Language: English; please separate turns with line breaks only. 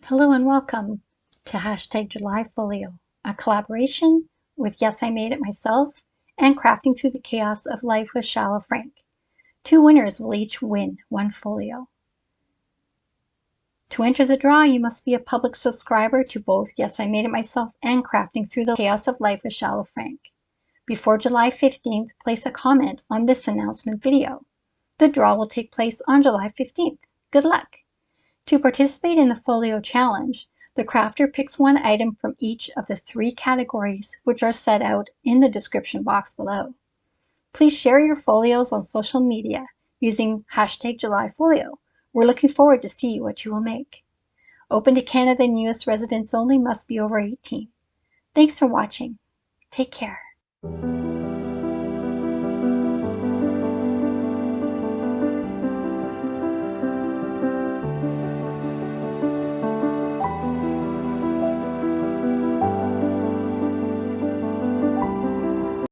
Hello and welcome to #JulyFolio, a collaboration with Yes, I Made It Myself and Crafting Through the Chaos of Life with Chala Frank. Two winners will each win one folio. To enter the draw, you must be a public subscriber to both Yes, I Made It Myself and Crafting Through the Chaos of Life with Chala Frank. Before July 15th, place a comment on this announcement video. The draw will take place on July 15th. Good luck! To participate in the folio challenge, the crafter picks one item from each of the 3 categories which are set out in the description box below. Please share your folios on social media using #JulyFolio. We're looking forward to see what you will make. Open to Canada and US residents only, must be over 18. Thanks for watching. Take care.